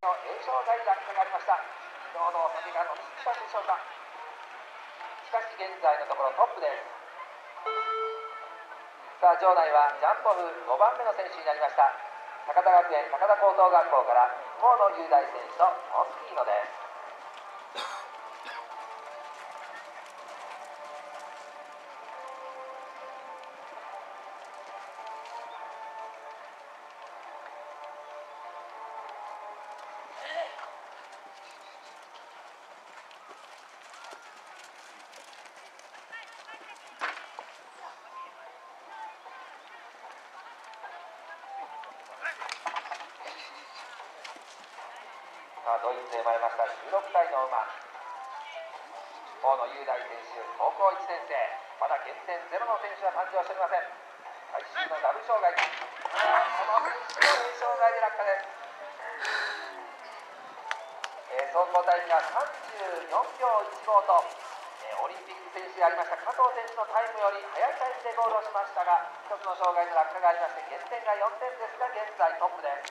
の栄翔大落下がありました。ちょうど先が伸びきったんでしょうか。しかし現在のところトップです。さあ場内はジャンポフ5番目の選手になりました。高田学園高田高等学校から河野雄大選手とモンティーノです。ドイツで生まれました16歳の馬、河野雄大選手、高校1年生、まだ減点ゼロの選手は誕生しておりません。最終のダブル障害、この選手のA障害で落下です。走行タイムが34秒15と、オリンピック選手でありました加藤選手のタイムより速いタイムでゴールをしましたが、1つの障害の落下がありまして減点が4点ですが現在トップです。